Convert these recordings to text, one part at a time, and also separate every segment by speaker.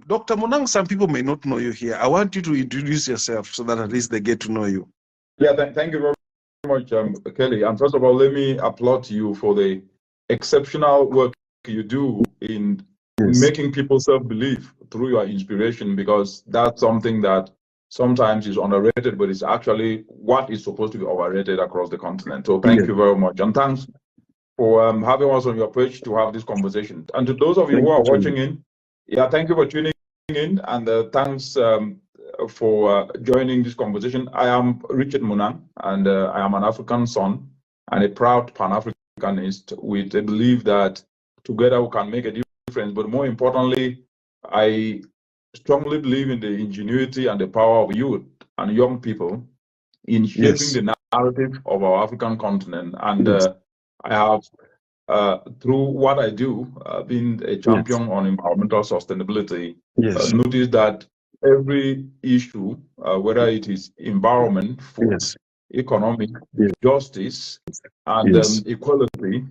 Speaker 1: Dr. Munang, some people may not know you here. I want you to introduce yourself so that at least they get to know you.
Speaker 2: Yeah, thank you very much, Kelly. And first of all, let me applaud you for the exceptional work you do in making people self-believe through your inspiration, because that's something that sometimes is underrated, but it's actually what is supposed to be overrated across the continent. So thank you very much. And thanks for having us on your page to have this conversation. And to those of you who are watching in, yeah, thank you for tuning in, and thanks for joining this conversation. I am Richard Munang, and I am an African son and a proud Pan-Africanist with a belief that together we can make a difference. But more importantly, I strongly believe in the ingenuity and the power of youth and young people in shaping the narrative of our African continent. And I have, through what I do, been a champion on environmental sustainability. Notice that every issue, whether it is environment, food, economic, justice, and equality,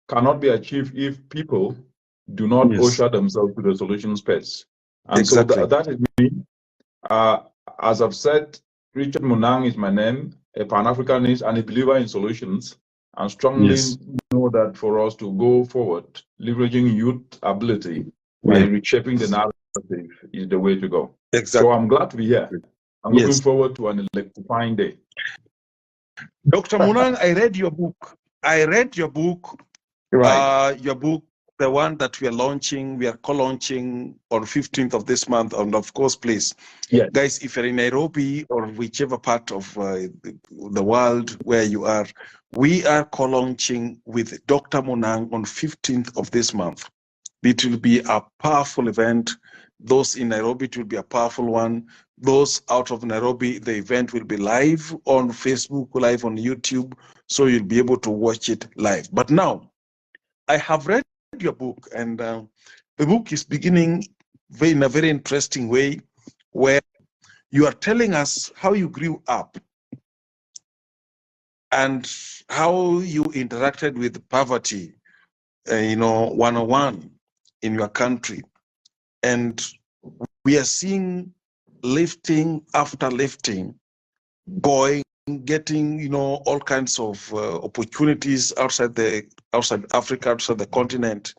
Speaker 2: cannot be achieved if people do not usher themselves to the solution space. And so that is me. As I've said, Richard Munang is my name, a Pan-Africanist and a believer in solutions, and strongly know that for us to go forward, leveraging youth ability by reshaping the narrative is the way to go. So I'm glad to be here. I'm looking forward to an electrifying day.
Speaker 1: Dr. Munang, I read your book. Your book, the one that we are co-launching on 15th of this month. And of course, please, guys, if you're in Nairobi or whichever part of the world where you are, we are co-launching with Dr. Munang on 15th of this month. It will be a powerful event. Those in Nairobi, it will be a powerful one. Those out of Nairobi, the event will be live on Facebook, live on YouTube, so you'll be able to watch it live. But now, I have read your book, and the book is beginning in a very interesting way, where you are telling us how you grew up and how you interacted with poverty, 101 in your country. And we are seeing lifting after lifting, getting, all kinds of opportunities outside Africa, outside the continent,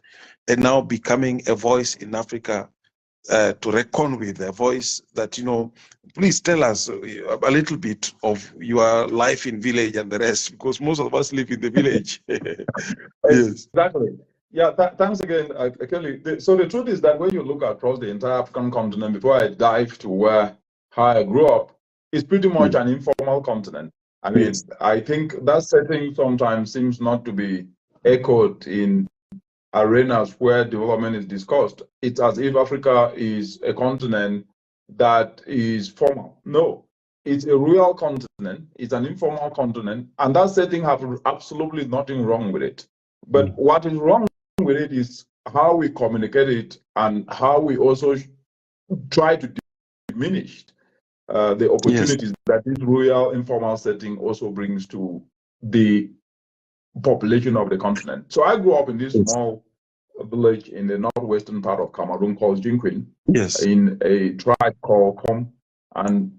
Speaker 1: and now becoming a voice in Africa to reckon with, a voice that, please tell us a little bit of your life in village and the rest, because most of us live in the village.
Speaker 2: Exactly. Yeah, thanks again, Kelly. So the truth is that when you look across the entire African continent, before I dive to how I grew up, it's pretty much an informal continent. I mean, I think that setting sometimes seems not to be echoed in arenas where development is discussed. It's as if Africa is a continent that is formal. No, it's a real continent. It's an informal continent, and that setting has absolutely nothing wrong with it. But what is wrong with it is how we communicate it and how we also try to diminish the opportunities that this rural informal setting also brings to the population of the continent. So I grew up in this small village in the northwestern part of Cameroon called Jinquin, in a tribe called Kom. And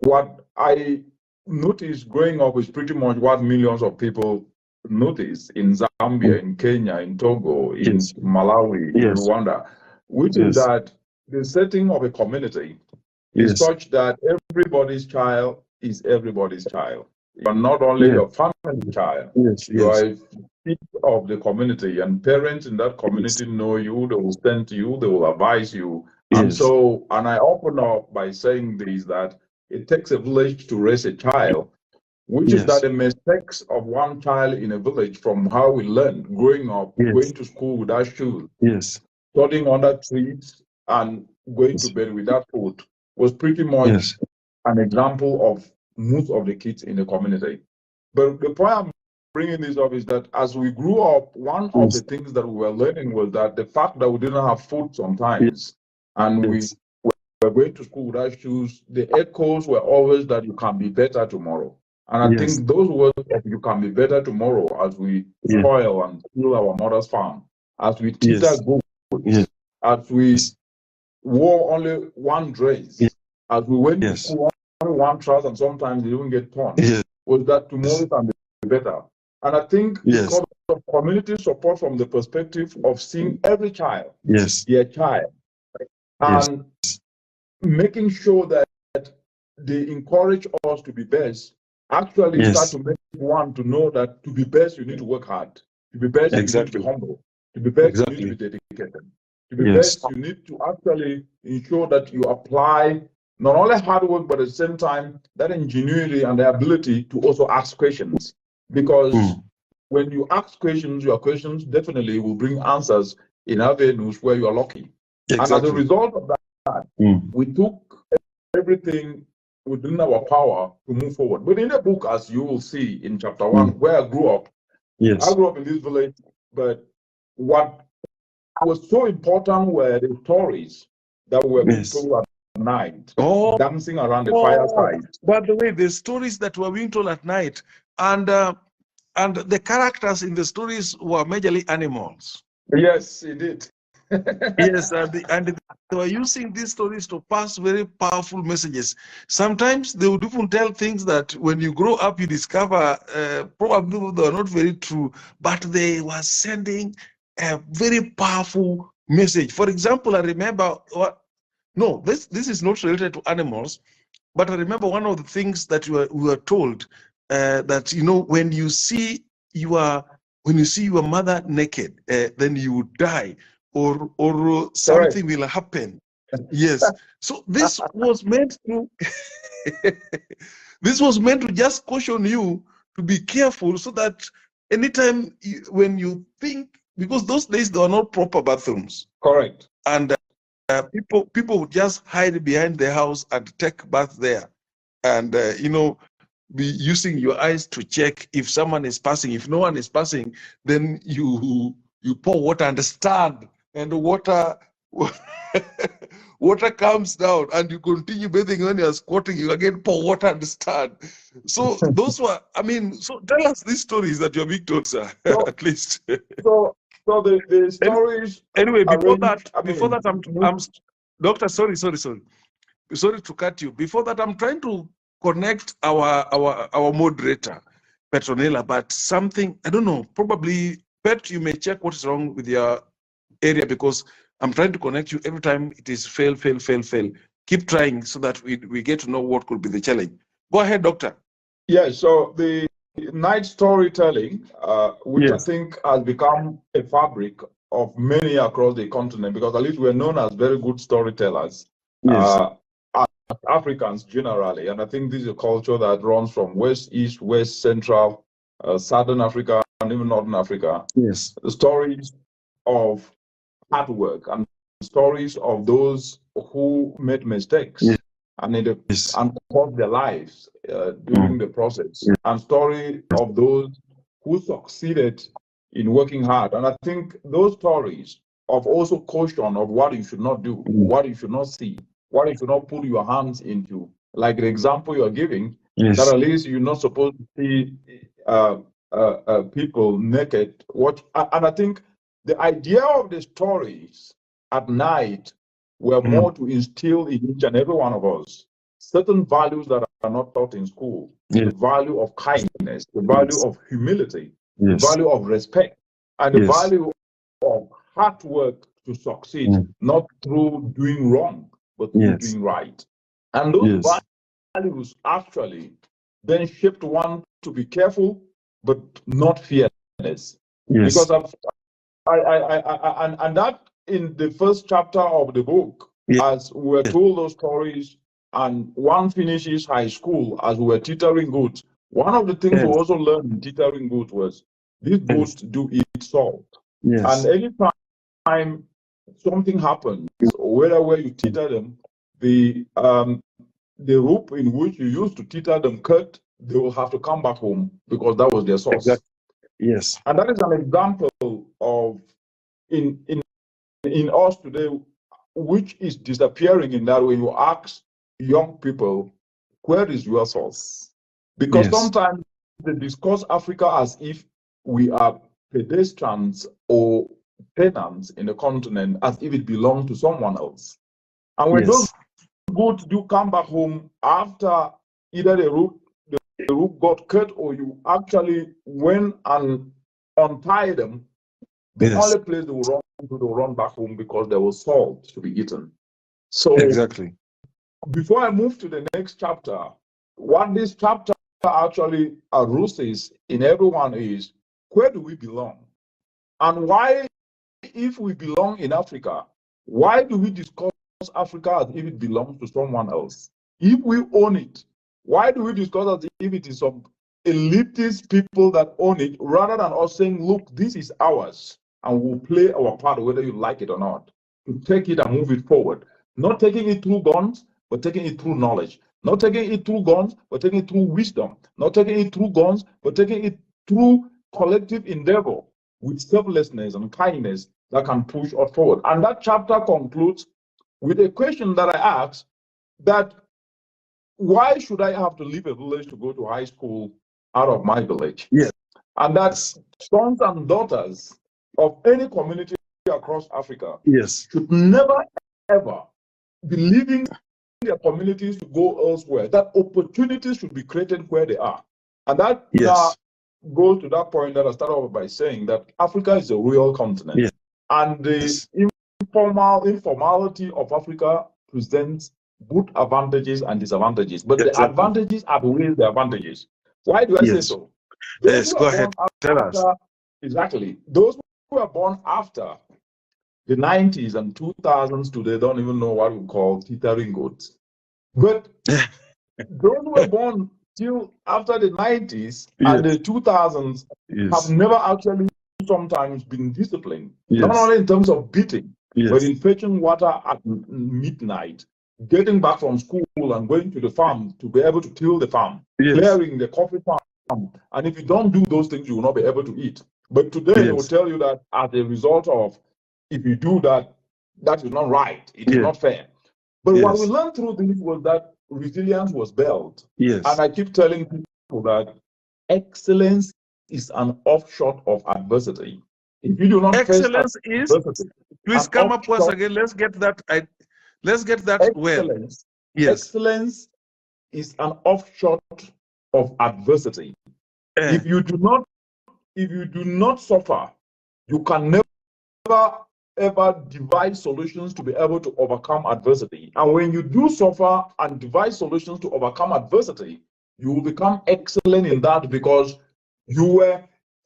Speaker 2: what I noticed growing up is pretty much what millions of people notice in Zambia, in Kenya, in Togo, in Malawi, in Rwanda, which is that the setting of a community is such that everybody's child is everybody's child. You are not only your family child, you are a piece of the community, and parents in that community know you, they will stand to you, they will advise you. And so, and I open up by saying this, that it takes a village to raise a child, which is that the mistakes of one child in a village, from how we learned growing up, going to school without shoes, studying under trees, and going to bed without food, was pretty much an example of most of the kids in the community. But the point I'm bringing this up is that as we grew up, one of the things that we were learning was that the fact that we didn't have food sometimes, and we were going to school without shoes, the echoes were always that you can be better tomorrow. And I think those words of you can be better tomorrow, as we toil and till our mother's farm, as we teach our goals, as we wore only one dress.
Speaker 1: Yes.
Speaker 2: As we went to school, only one trouser, and sometimes they don't get torn.
Speaker 1: Yes.
Speaker 2: Was that tomorrow can be better? And I think because of community support from the perspective of seeing every child, their child, and making sure that they encourage us to be best, actually start to make one to know that to be best, you need to work hard. To be best, you need to be humble. To be best, you need to be dedicated. To be best, you need to actually ensure that you apply not only hard work, but at the same time, that ingenuity and the ability to also ask questions. Because when you ask questions, your questions definitely will bring answers in avenues where you are lucky. And as a result of that, we took everything within our power to move forward. But in the book, as you will see in chapter 1, where I grew up, I grew up in this village, but what was so important were the stories that were being told at night, dancing around the fireside.
Speaker 1: By the way, the stories that were being told at night, and the characters in the stories were majorly animals.
Speaker 2: Yes, indeed.
Speaker 1: Yes, and they were using these stories to pass very powerful messages. Sometimes they would even tell things that when you grow up, you discover probably they are not very true, but they were sending a very powerful message. For example, I remember this is not related to animals, but I remember one of the things that we were told that when you see your mother naked, then you would die. Or something will happen. Yes. So this was meant to this was meant to just caution you to be careful, so that anytime when you think, because those days there were not proper bathrooms.
Speaker 2: Correct.
Speaker 1: And people would just hide behind the house and take bath there, and be using your eyes to check if someone is passing. If no one is passing, then you pour water and stand. And the water comes down, and you continue bathing. When you're squatting, you again pour water and stand. So those were, so tell us these stories that you're being told, sir, at least.
Speaker 2: So the stories.
Speaker 1: Anyway, before that, I'm Doctor, sorry to cut you. Before that, I'm trying to connect our moderator, Petronella, but something, I don't know, probably, Pet, you may check what is wrong with your area, because I'm trying to connect you every time it is fail. Keep trying so that we get to know what could be the challenge. Go ahead, Doctor.
Speaker 2: Yeah, so the night storytelling, which I think has become a fabric of many across the continent, because at least we're known as very good storytellers, as Africans generally. And I think this is a culture that runs from West, East, West, Central, Southern Africa, and even Northern Africa.
Speaker 1: Yes.
Speaker 2: The stories of hard work and stories of those who made mistakes and caused their lives during the process, and story of those who succeeded in working hard. And I think those stories of also caution of what you should not do, what you should not see, what you should not put your hands into, like the example you're giving, that at least you're not supposed to see people naked. And I think the idea of the stories at night were more to instill in each and every one of us certain values that are not taught in school. The value of kindness, the value of humility, the value of respect, and the value of hard work to succeed, not through doing wrong, but through doing right. And those values actually then shaped one to be careful, but not fearless. Because and that in the first chapter of the book, as we were told those stories, and one finishes high school as we were teetering goats. One of the things we also learned in teetering goats was these goats do eat salt. And anytime something happens, whether where you teeter them, the rope in which you used to teeter them cut, they will have to come back home because that was their source.
Speaker 1: Yes.
Speaker 2: And that is an example of in us today, which is disappearing, in that when you ask young people, where is your source? Because sometimes they discuss Africa as if we are pedestrians or tenants in the continent, as if it belonged to someone else. And when those goods do come back home after either the rope got cut or you actually went and untied them, the only place they will run back home because there was salt to be eaten. So
Speaker 1: exactly.
Speaker 2: Before I move to the next chapter, what this chapter actually arouses in everyone is, where do we belong? And why, if we belong in Africa, why do we discuss Africa as if it belongs to someone else? If we own it, why do we discuss as if it is some elitist people that own it, rather than us saying, look, this is ours, and we'll play our part whether you like it or not, to take it and move it forward. Not taking it through guns, but taking it through knowledge. Not taking it through guns, but taking it through wisdom. Not taking it through guns, but taking it through collective endeavor with selflessness and kindness that can push us forward. And that chapter concludes with a question that I asked, that why should I have to leave a village to go to high school out of my village?
Speaker 1: Yes.
Speaker 2: And that sons and daughters of any community across Africa should never, ever be leaving their communities to go elsewhere. That opportunities should be created where they are. And that goes to that point that I started off by saying that Africa is a rural continent. And the informality of Africa presents both advantages and disadvantages. But the advantages outweigh the advantages. Why do I say so?
Speaker 1: Yes, go ahead. Tell us.
Speaker 2: Exactly. Those who are born after the 90s and 2000s today don't even know what we call teetering goats. But those who were born till after the 90s and the 2000s have never actually sometimes been disciplined. Not only in terms of beating, but in fetching water at midnight, getting back from school and going to the farm to be able to till the farm, clearing the coffee farm. And if you don't do those things, you will not be able to eat. But today they will tell you that as a result of, if you do that, that is not right. It is not fair. But what we learned through this was that resilience was built. And I keep telling people that excellence is an offshoot of adversity. If you do not
Speaker 1: excellence is, please come up once again. Let's get that. Let's get that.
Speaker 2: Excellence. Excellence is an offshoot of adversity. If you do not suffer, you can never ever devise solutions to be able to overcome adversity. And when you do suffer and devise solutions to overcome adversity, you will become excellent in that, because you were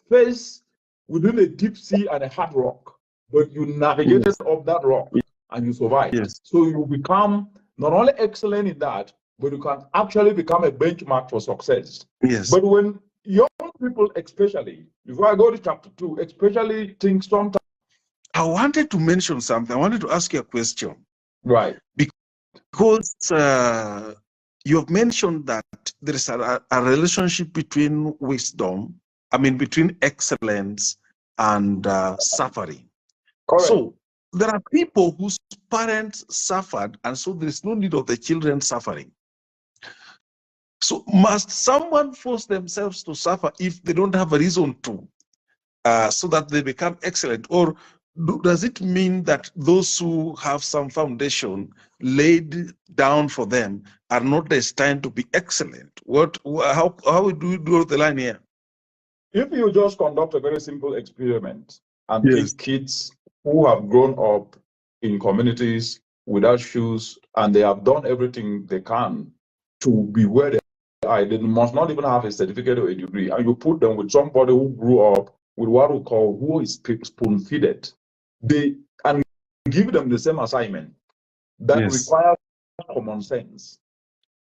Speaker 2: faced within a deep sea and a hard rock, but you navigated up that rock and you survived. So you become not only excellent in that, but you can actually become a benchmark for success. But when young people, especially, before I go to chapter 2, especially think sometimes,
Speaker 1: I wanted to mention something. I wanted to ask you a question.
Speaker 2: Right.
Speaker 1: Because you have mentioned that there is a relationship between between excellence and suffering.
Speaker 2: Correct.
Speaker 1: So there are people whose parents suffered, and so there is no need of the children suffering. So must someone force themselves to suffer if they don't have a reason to, so that they become excellent? Or does it mean that those who have some foundation laid down for them are not destined to be excellent? How do you draw the line here?
Speaker 2: If you just conduct a very simple experiment and take kids who have grown up in communities without shoes, and they have done everything they can to be where they are, they must not even have a certificate or a degree, and you put them with somebody who grew up with what we call, who is spoon-feeded, and give them the same assignment that requires common sense.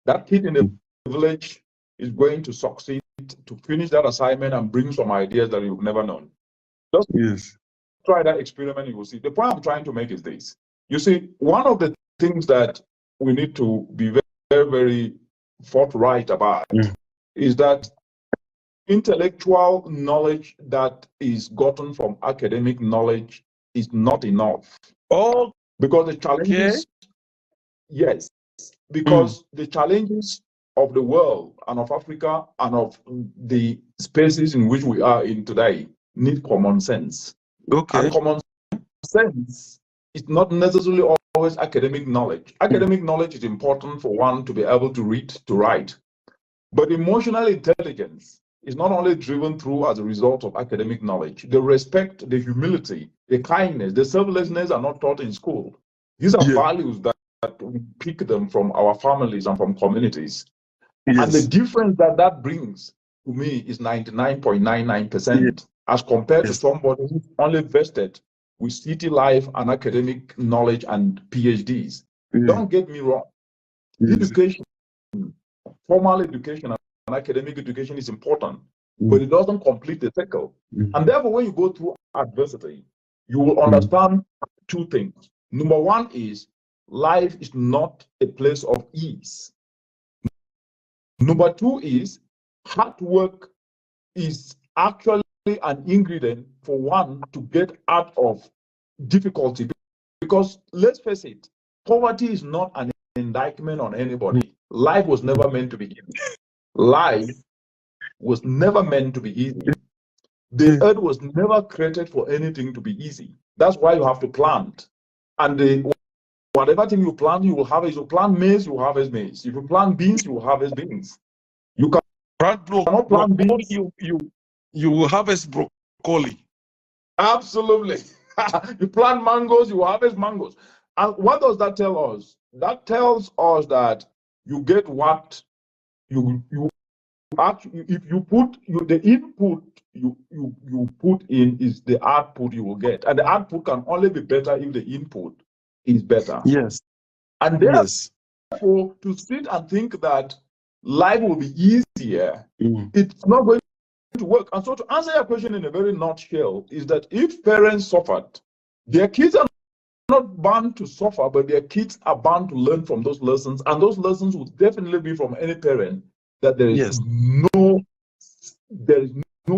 Speaker 2: That kid in the village is going to succeed to finish that assignment and bring some ideas that you've never known. Just try that experiment, you will see. The point I'm trying to make is this. You see, one of the things that we need to be very, very, very forthright about is that intellectual knowledge that is gotten from academic knowledge is not enough. Because the challenges, because the challenges of the world and of Africa and of the spaces in which we are in today need common sense. And common sense is not necessarily always academic knowledge. Academic knowledge is important for one to be able to read, to write. But emotional intelligence is not only driven through as a result of academic knowledge. The respect, the humility, the kindness, the selflessness are not taught in school. These are values that we pick them from our families and from communities. And the difference that brings to me is 99.99% as compared to somebody who's only vested with city life and academic knowledge and PhDs. Don't get me wrong. Education, formal education and academic education is important, but it doesn't complete the circle. And therefore, when you go through adversity, you will understand two things. Number one is life is not a place of ease. Number two is hard work is actually an ingredient for one to get out of difficulty. Because let's face it, poverty is not an indictment on anybody. Life was never meant to be easy. Life was never meant to be easy. The earth was never created for anything to be easy. That's why you have to plant. And whatever thing you plant, you will harvest. You plant maize, you will harvest maize. If you plant beans, you will harvest beans. You cannot plant beans.
Speaker 1: You will harvest broccoli.
Speaker 2: Absolutely. You plant mangoes, you will harvest mangoes. And what does that tell us? That tells us that you get what you actually, if you put the input you put in is the output you will get, and the output can only be better if the input is better.
Speaker 1: Yes.
Speaker 2: And therefore, to sit and think that life will be easier, it's not going to work. And so, to answer your question in a very nutshell, is that if parents suffered, their kids are not bound to suffer, but their kids are bound to learn from those lessons, and those lessons will definitely be from any parent that there is no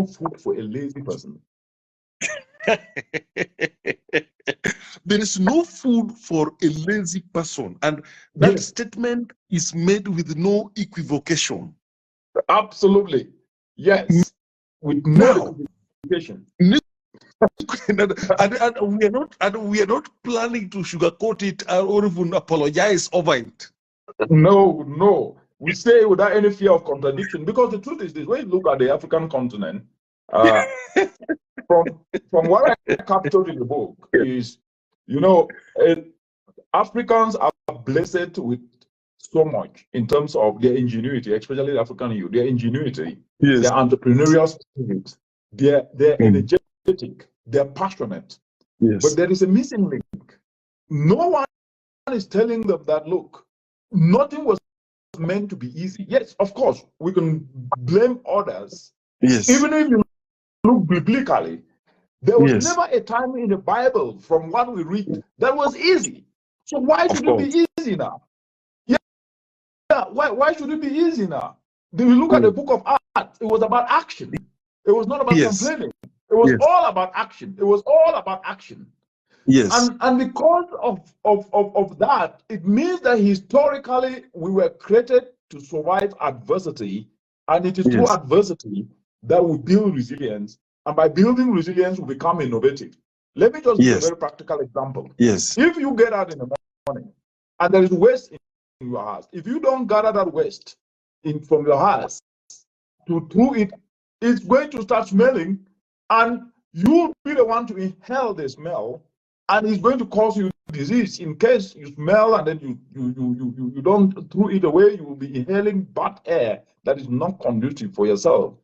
Speaker 2: food for a lazy person.
Speaker 1: There is no food for a lazy person, and that statement is made with no equivocation.
Speaker 2: Absolutely, yes, with no equivocation.
Speaker 1: And we are not planning to sugarcoat it or even apologize over it.
Speaker 2: No. We say without any fear of contradiction, because the truth is this: when you look at the African continent, from what I captured in the book is, Africans are blessed with so much in terms of their ingenuity, especially the African youth, their ingenuity, their entrepreneurial spirit, they're energetic, they're passionate. But there is a missing link. No one is telling them that, look, nothing was meant to be easy. Yes, of course, we can blame others.
Speaker 1: Yes.
Speaker 2: Even if you look biblically, there was never a time in the Bible, from what we read, that was easy. So why should it be easy now? Why should it be easy now? If you look at the book of Acts, it was about action. It was not about complaining. It was all about action. It was all about action.
Speaker 1: Yes.
Speaker 2: And because of that, it means that historically we were created to survive adversity, and it is through adversity that we build resilience, and by building resilience we become innovative. Let me just give a very practical example.
Speaker 1: Yes.
Speaker 2: If you get out in the morning and there is waste in your house, if you don't gather that waste from your house to throw it, it's going to start smelling, and you'll be the one to inhale the smell, and it's going to cause you disease. In case you smell and then you don't throw it away, you will be inhaling bad air that is not conducive for yourself.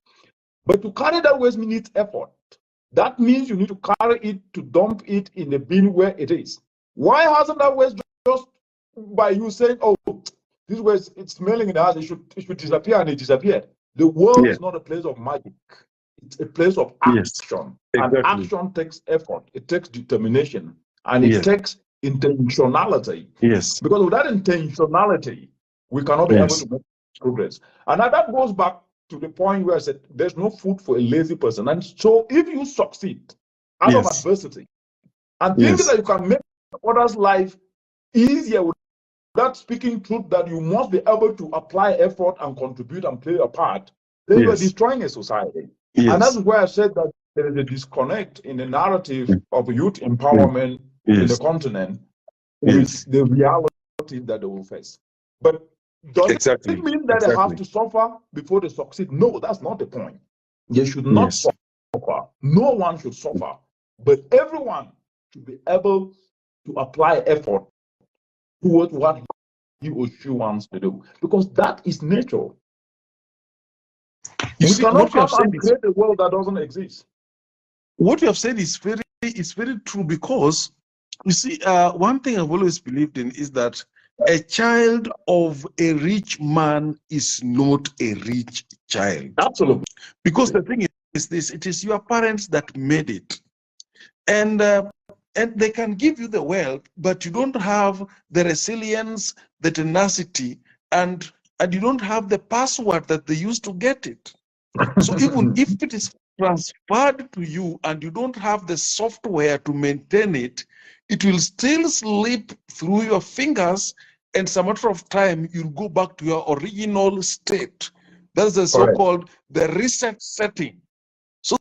Speaker 2: But to carry that waste needs effort. That means you need to carry it, to dump it in the bin where it is. Why hasn't that waste just by you saying, oh, this waste, it's smelling in the house, it should disappear, and it disappeared? The world is not a place of magic. It's a place of action. And action takes effort. It takes determination. And it takes intentionality.
Speaker 1: Yes.
Speaker 2: Because without intentionality, we cannot be able to make progress. And that goes back to the point where I said there's no food for a lazy person. And so if you succeed out of adversity and think that you can make others' life easier without speaking truth, that you must be able to apply effort and contribute and play a part, then you are destroying a society. And that's where I said that there is a disconnect in the narrative of youth empowerment in the continent. with the reality that they will face. But does it mean that they have to suffer before they succeed? No, that's not the point. They should not suffer. No one should suffer, but everyone should be able to apply effort towards what he or she wants to do, because that is nature. We cannot come and create a world that doesn't exist.
Speaker 1: What you have said is very true, because you see, one thing I've always believed in is that a child of a rich man is not a rich child.
Speaker 2: Absolutely.
Speaker 1: Because the thing is this, it is your parents that made it. And they can give you the wealth, but you don't have the resilience, the tenacity, and you don't have the password that they used to get it. So even if it is transferred to you and you don't have the software to maintain it, it will still slip through your fingers, and some matter of time you'll go back to your original state. That's the so-called the reset setting, so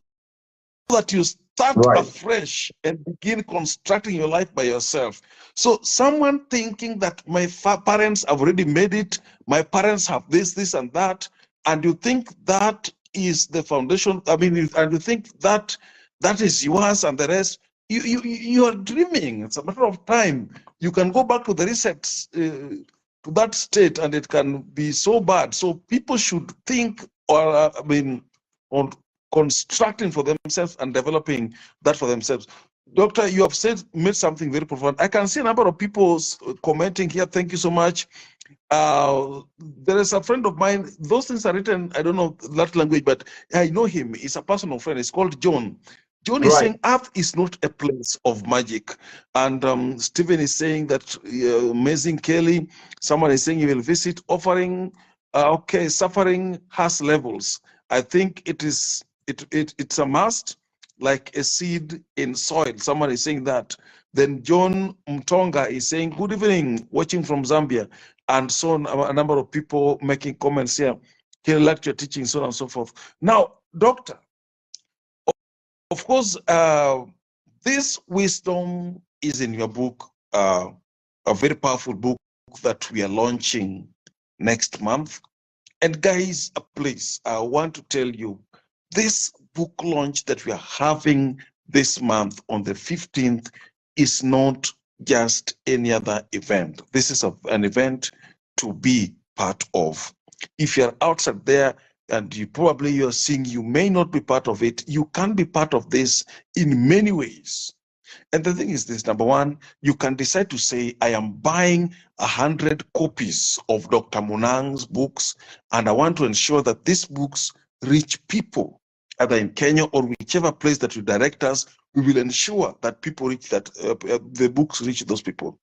Speaker 1: that you start afresh and begin constructing your life by yourself. So someone thinking that my parents have already made it, my parents have this and that, and you think that is the foundation, I mean, and you think that is yours and the rest, you are dreaming. It's a matter of time. You can go back to the reset, to that state, and it can be so bad. So people should think, or on constructing for themselves and developing that for themselves. Doctor, you have made something very profound. I can see a number of people commenting here. Thank you so much. There is a friend of mine, those things are written, I don't know that language, but I know him. He's a personal friend. It's called John. John is saying Earth is not a place of magic. And Stephen is saying that amazing Kelly. Someone is saying he will visit, offering, suffering has levels. I think it's a must, like a seed in soil. Someone is saying that. Then John Mtonga is saying, good evening, watching from Zambia. And so on, a number of people making comments here. He liked your teaching, so on and so forth. Now, Doctor, of course, this wisdom is in your book, a very powerful book that we are launching next month. And guys, please, I want to tell you, this book launch that we are having this month on the 15th is not just any other event. This is an event to be part of. If you're outside there and you're seeing you may not be part of it, you can be part of this in many ways. And the thing is this: number one, you can decide to say, I am buying 100 copies of Dr. Munang's books, and I want to ensure that these books reach people, either in Kenya or whichever place that you direct us. We will ensure that people reach that, the books reach those people.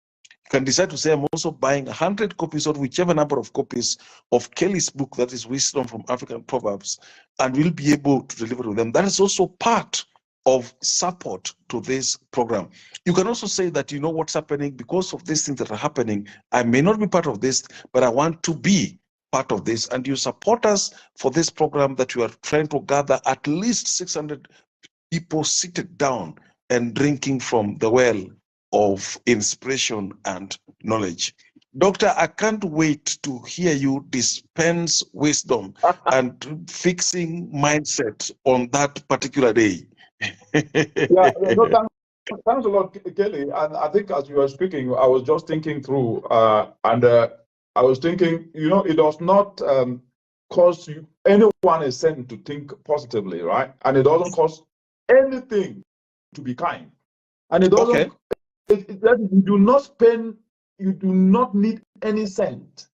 Speaker 1: You can decide to say, I'm also buying 100 copies or whichever number of copies of Kelly's book, that is Wisdom from African Proverbs, and we'll be able to deliver to them. That is also part of support to this program. You can also say that, you know what's happening, because of these things that are happening, I may not be part of this, but I want to be part of this. And you support us for this program that you are trying to gather at least 600 people seated down and drinking from the well of inspiration and knowledge. Doctor, I can't wait to hear you dispense wisdom and fixing mindset on that particular day.
Speaker 2: Thanks a lot, Kelly. And I think as you were speaking, I was just thinking through, I was thinking, it does not cost you anyone a cent to think positively, right? And it doesn't cost anything to be kind. And it doesn't, you do not need any cent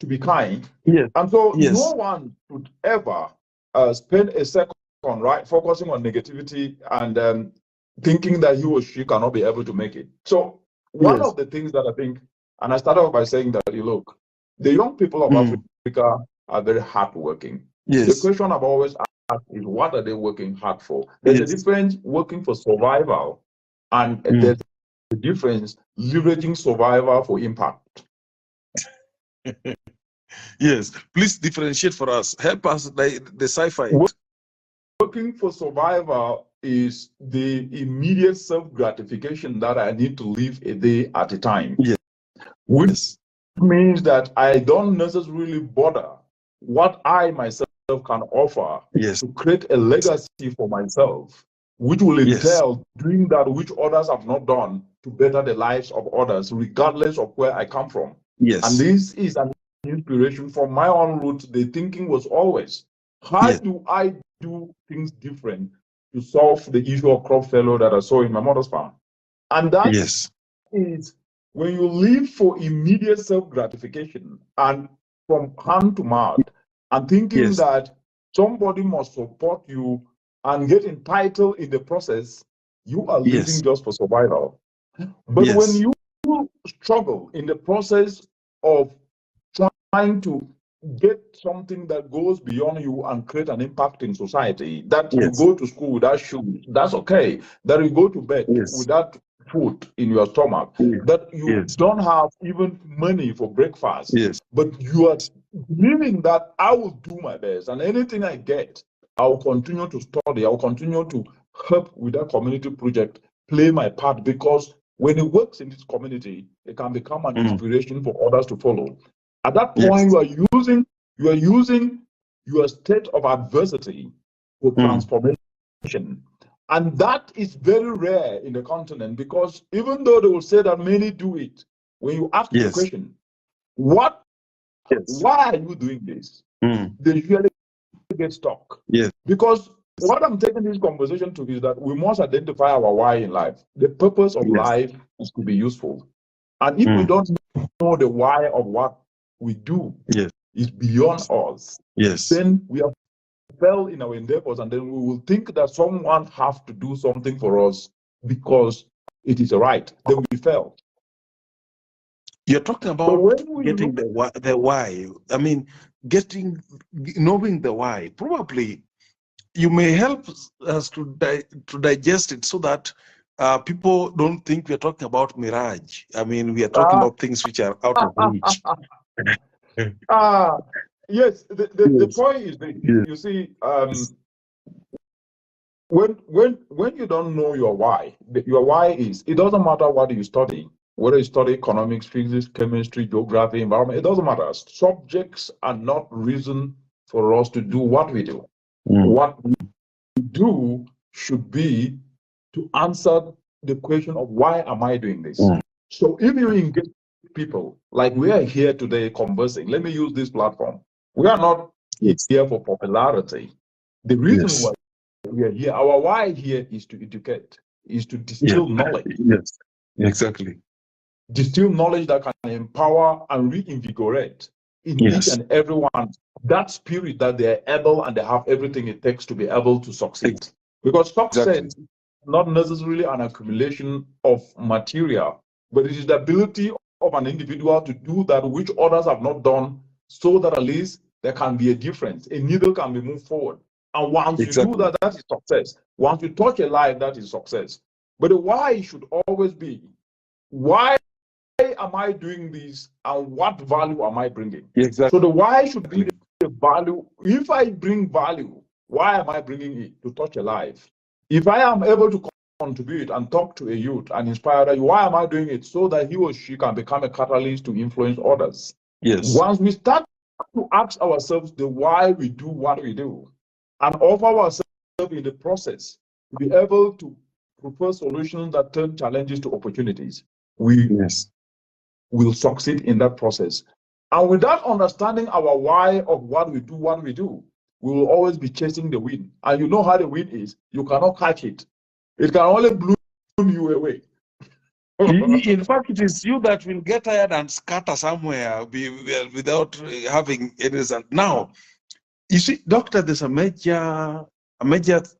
Speaker 2: to be kind.
Speaker 1: Yes.
Speaker 2: And so no one should ever spend a second, right, focusing on negativity and thinking that he or she cannot be able to make it. So one of the things that I think, and I started off by saying that, look, the young people of Africa are very hardworking. The question I've always asked is, what are they working hard for? There's a difference working for survival, and there's a difference leveraging survival for impact.
Speaker 1: Yes, please differentiate for us. Help us decipher it.
Speaker 2: working for survival is the immediate self-gratification that I need to live a day at a time.
Speaker 1: Yes.
Speaker 2: Which means that I don't necessarily bother what I myself can offer to create a legacy for myself, which will entail doing that which others have not done to better the lives of others, regardless of where I come from. And this is an inspiration from my own roots. The thinking was always, how do I do things different to solve the issue of crop failure that I saw in my mother's farm? And that is when you live for immediate self-gratification and from hand to mouth and thinking that somebody must support you and get entitled in the process, you are living just for survival. But when you struggle in the process of trying to get something that goes beyond you and create an impact in society, that you go to school without shoes, that's okay. That you go to bed without food in your stomach, that you don't have even money for breakfast, but you are believing that I will do my best, and anything I get, I will continue to study, I will continue to help with that community project, play my part, because when it works in this community, it can become an inspiration for others to follow. At that point, you are using your state of adversity for transformation. And that is very rare in the continent, because even though they will say that many do it, when you ask the question, why are you doing this? They usually get stuck. Because what I'm taking this conversation to is that we must identify our why in life. The purpose of life is to be useful. And if we don't know the why of what we do is beyond us, then we are fail in our endeavors, and then we will think that someone has to do something for us because it is right. Then we fail.
Speaker 1: You're talking about getting the why. I mean, knowing the why. Probably you may help us to digest it so that people don't think we're talking about mirage. I mean, we are talking about things which are out of reach.
Speaker 2: Yes, the point is that you see, when you don't know your why is, it doesn't matter what you study, whether you study economics, physics, chemistry, geography, environment, it doesn't matter. Subjects are not reason for us to do what we do. What we do should be to answer the question of why am I doing this? So if you engage people like we are here today conversing, let me use this platform. We are not here for popularity. The reason why we are here, our why here is to educate, is to distill knowledge.
Speaker 1: Exactly.
Speaker 2: Distill knowledge that can empower and reinvigorate in each and everyone that spirit that they are able and they have everything it takes to be able to succeed. Because success is not necessarily an accumulation of material, but it is the ability of an individual to do that which others have not done, so that at least there can be a difference. A needle can be moved forward. And once you do that, that is success. Once you touch a life, that is success. But the why should always be, why am I doing this and what value am I bringing? So the why should be the value. If I bring value, why am I bringing it? To touch a life. If I am able to contribute and talk to a youth and inspire them, why am I doing it? So that he or she can become a catalyst to influence others. Once we start to ask ourselves the why we do what we do and offer ourselves in the process to be able to propose solutions that turn challenges to opportunities, we will succeed in that process. And without understanding our why of what we do, we will always be chasing the wind. And you know how the wind is. You cannot catch it. It can only blow you away.
Speaker 1: In fact, it is you that will get tired and scatter somewhere without having any result. Now, you see, Doctor, there's a major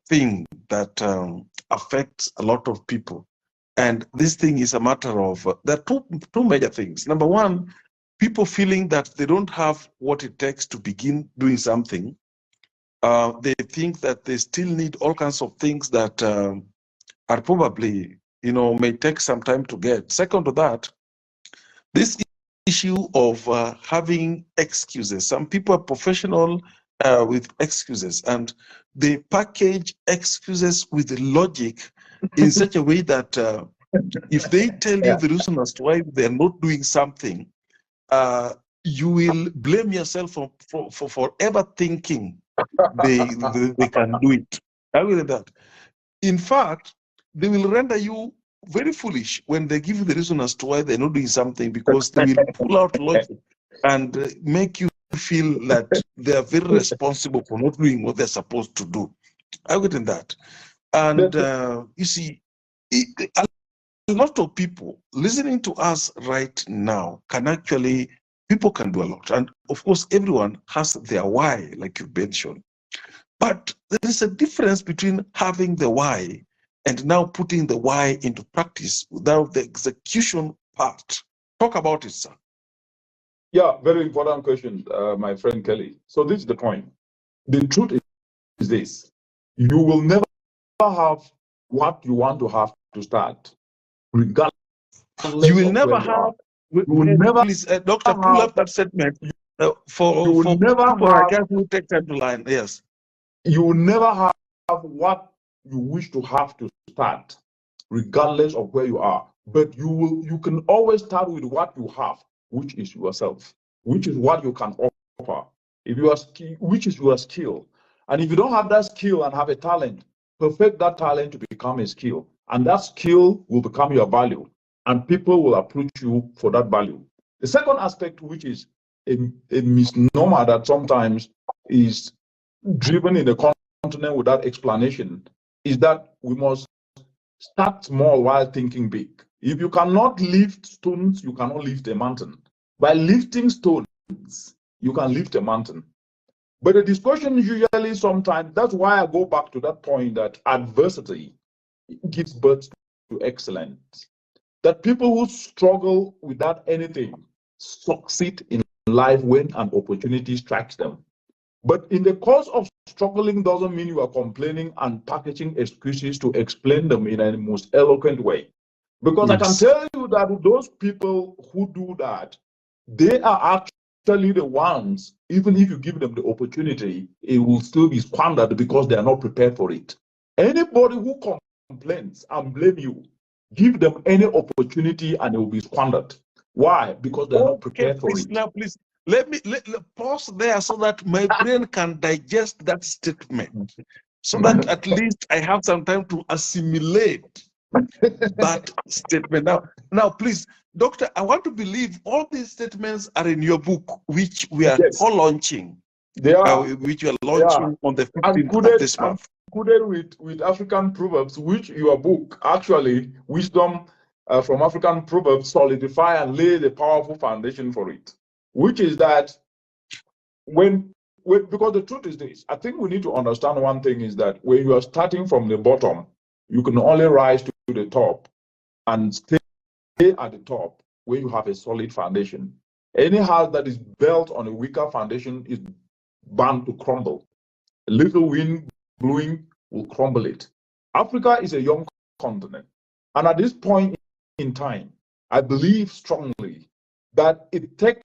Speaker 1: thing that affects a lot of people. And this thing is a matter of, there are two major things. Number one, people feeling that they don't have what it takes to begin doing something. They think that they still need all kinds of things that are probably, may take some time to get. Second to that, this issue of having excuses. Some people are professional, with excuses, and they package excuses with logic in such a way that if they tell you the reason as to why they're not doing something, you will blame yourself for forever thinking they can do it. I will say that. In fact, they will render you very foolish when they give you the reason as to why they're not doing something, because they will pull out logic and make you feel that they are very responsible for not doing what they're supposed to do. I get in that. And you see, a lot of people listening to us right now people can do a lot. And of course, everyone has their why, like you mentioned. But there is a difference between having the why and now putting the why into practice without the execution part. Talk about it, sir.
Speaker 2: Yeah, very important question, my friend Kelly. So this is the point. The truth is this: you will never have what you want to have to start, regardless.
Speaker 1: You will never have. You will never. Please, Doctor, pull up that statement for people like us who take time to line. Yes.
Speaker 2: You will never have what you wish to have to start, regardless of where you are. But you can always start with what you have, which is yourself, which is what you can offer. If you are which is your skill. And if you don't have that skill and have a talent, perfect that talent to become a skill. And that skill will become your value. And people will approach you for that value. The second aspect, which is a misnomer that sometimes is driven in the continent without explanation, is that we must start small while thinking big. If you cannot lift stones, you cannot lift a mountain. By lifting stones, you can lift a mountain. But the discussion usually sometimes, that's why I go back to that point that adversity gives birth to excellence. That people who struggle without anything succeed in life when an opportunity strikes them. But in the course of struggling doesn't mean you are complaining and packaging excuses to explain them in a most eloquent way. Because yes, I can tell you that those people who do that, they are actually the ones, even if you give them the opportunity, it will still be squandered because they are not prepared for it. Anybody who complains and blame you, give them any opportunity and it will be squandered. Why? Because they're not prepared for it.
Speaker 1: Now, please, let me pause there so that my brain can digest that statement, so that at least I have some time to assimilate that statement. Now, please, Doctor, I want to believe all these statements are in your book, which we are co-launching.
Speaker 2: They are.
Speaker 1: Which you are launching on the 15th of this month.
Speaker 2: Included with African Proverbs, which your book, actually, Wisdom from African Proverbs, solidify and lay the powerful foundation for it. Which is that because the truth is this, I think we need to understand one thing is that when you are starting from the bottom, you can only rise to the top and stay at the top where you have a solid foundation. Any house that is built on a weaker foundation is bound to crumble. A little wind blowing will crumble it. Africa is a young continent. And at this point in time, I believe strongly that it takes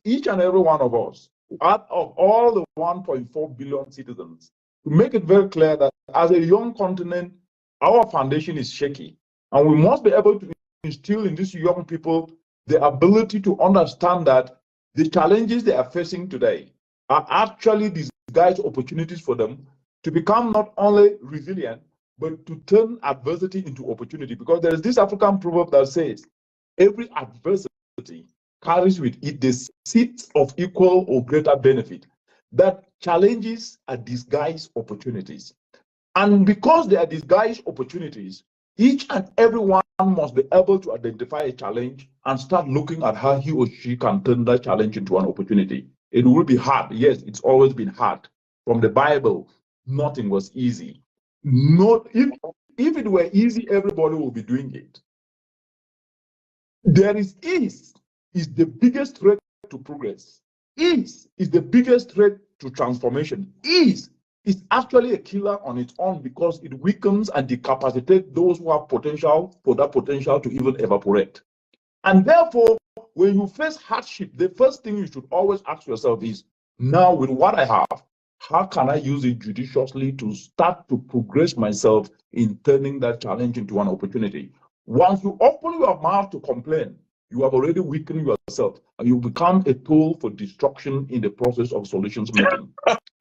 Speaker 2: each and every one of us, out of all the 1.4 billion citizens, to make it very clear that as a young continent, our foundation is shaky. And we must be able to instill in these young people the ability to understand that the challenges they are facing today are actually disguised opportunities for them to become not only resilient, but to turn adversity into opportunity. Because there is this African proverb that says, every adversity carries with it the seeds of equal or greater benefit. That challenges are disguised opportunities. And because they are disguised opportunities, each and every one must be able to identify a challenge and start looking at how he or she can turn that challenge into an opportunity. It will be hard. Yes, it's always been hard. From the Bible, nothing was easy. If it were easy, everybody would be doing it. There is ease is the biggest threat to progress. Ease is the biggest threat to transformation. Ease is actually a killer on its own because it weakens and decapacitates those who have potential for that potential to even evaporate. And therefore, when you face hardship, the first thing you should always ask yourself is, now with what I have, how can I use it judiciously to start to progress myself in turning that challenge into an opportunity? Once you open your mouth to complain, you have already weakened yourself and you become a tool for destruction in the process of solutions making.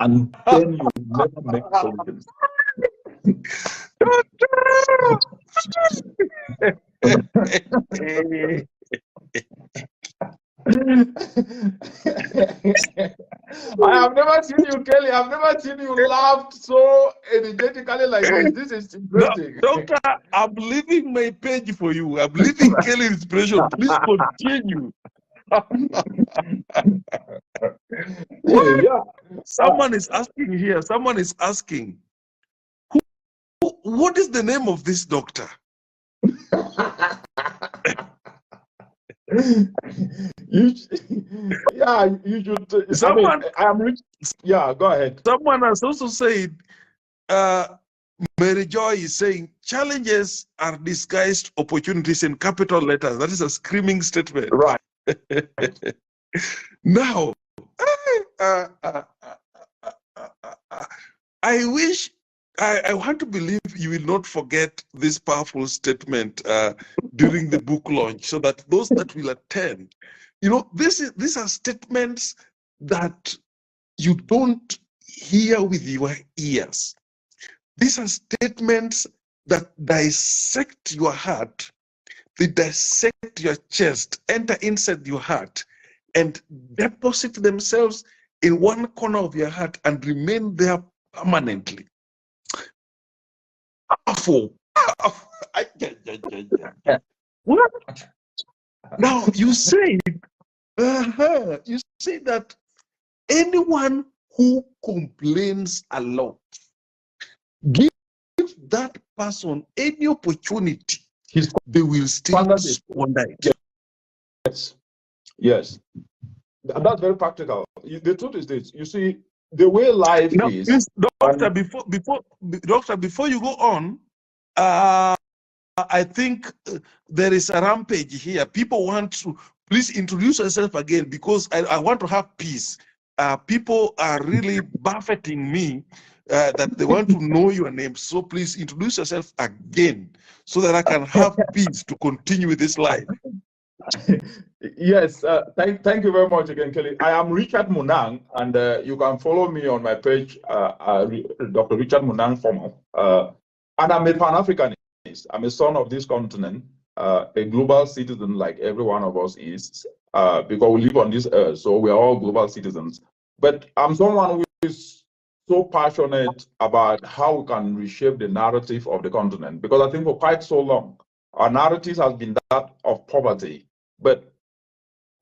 Speaker 2: And then you never make solutions. I have never seen you, Kelly. I've never seen you laugh so energetically like this. This is interesting.
Speaker 1: No, Doctor, I'm leaving my page for you. I'm leaving Kelly Inspiration. Please continue.
Speaker 2: Yeah.
Speaker 1: Someone is asking here. Someone is asking, what is the name of this doctor?
Speaker 2: You should.
Speaker 1: Someone,
Speaker 2: I am rich. Yeah, go ahead.
Speaker 1: Someone has also said, Mary Joy is saying, challenges are disguised opportunities in capital letters. That is a screaming statement.
Speaker 2: Right.
Speaker 1: Now, I wish, I want to believe you will not forget this powerful statement during the book launch, so that those that will attend, you know, these are statements that you don't hear with your ears. These are statements that dissect your heart, they dissect your chest, enter inside your heart, and deposit themselves in one corner of your heart and remain there permanently. Powerful. What? Now you say that anyone who complains a lot, give that person any opportunity, they will still squander it.
Speaker 2: Yes. That's very practical. The truth is this: you see, the way life is.
Speaker 1: Doctor, before you go on, I think there is a rampage here. People want to please introduce yourself again, because I want to have peace. People are really buffeting me that they want to know your name. So please introduce yourself again so that I can have peace to continue with this life.
Speaker 2: Yes, thank you very much again, Kelly. I am Richard Munang, and you can follow me on my page, Dr. Richard Munang Formal. And I'm a Pan-Africanist. I'm a son of this continent, a global citizen like every one of us is, because we live on this earth, so we are all global citizens. But I'm someone who is so passionate about how we can reshape the narrative of the continent, because I think for quite so long, our narrative has been that of poverty. But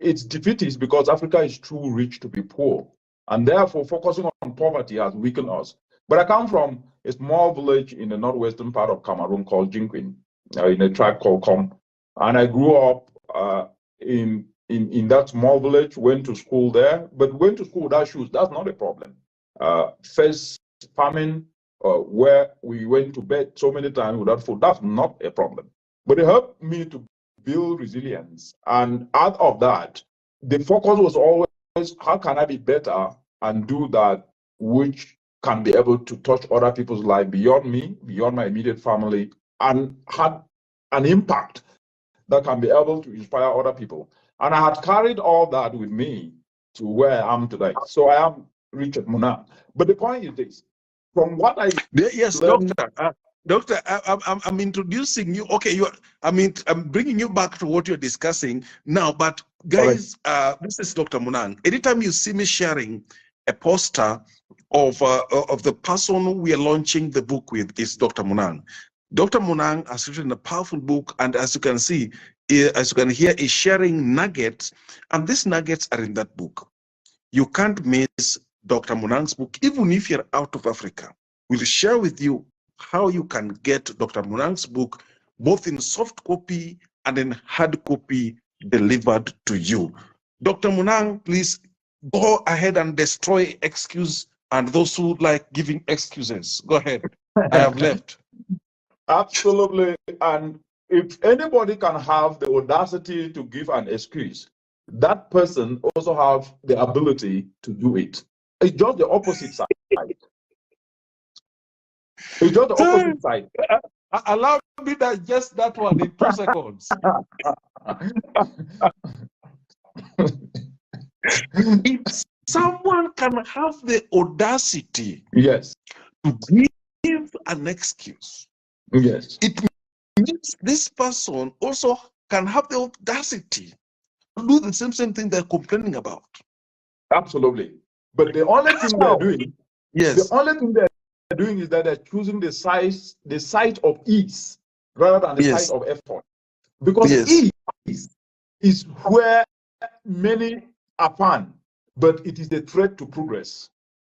Speaker 2: it's defeatist because Africa is too rich to be poor. And therefore, focusing on poverty has weakened us. But I come from a small village in the northwestern part of Cameroon called Jinquin, in a tribe called Kom. And I grew up in that small village, went to school there, but went to school without shoes. That's not a problem. First, famine, where we went to bed so many times without food, that's not a problem. But it helped me to build resilience. And out of that, the focus was always, how can I be better and do that which can be able to touch other people's life beyond me, beyond my immediate family, and had an impact that can be able to inspire other people. And I had carried all that with me to where I am today. So I am Richard Munang. But the point is this, from what I
Speaker 1: learned, Doctor, I'm introducing you. Okay, I'm bringing you back to what you're discussing now. But guys, this is Dr. Munang. Anytime you see me sharing a poster of the person we are launching the book with, is Dr. Munang. Dr. Munang has written a powerful book, and as you can see, as you can hear, is sharing nuggets, and these nuggets are in that book. You can't miss Dr. Munang's book, even if you're out of Africa. We'll share with you how you can get Dr. Munang's book, both in soft copy and in hard copy, delivered to you. Dr. Munang, please go ahead and destroy excuse and those who like giving excuses. Go ahead. I have left.
Speaker 2: Absolutely. And if anybody can have the audacity to give an excuse, that person also have the ability to do it. It's just the opposite side. It's just the opposite side.
Speaker 1: Allow me to just that one in 2 seconds. If someone can have the audacity,
Speaker 2: yes,
Speaker 1: to give an excuse,
Speaker 2: yes,
Speaker 1: it means this person also can have the audacity to do the same thing they're complaining about.
Speaker 2: Absolutely. But the only thing they're doing,
Speaker 1: yes,
Speaker 2: the only thing they're doing is that they're choosing the site of ease rather than the
Speaker 1: yes,
Speaker 2: site of effort. Because
Speaker 1: yes,
Speaker 2: ease is where many are found, but it is the threat to progress.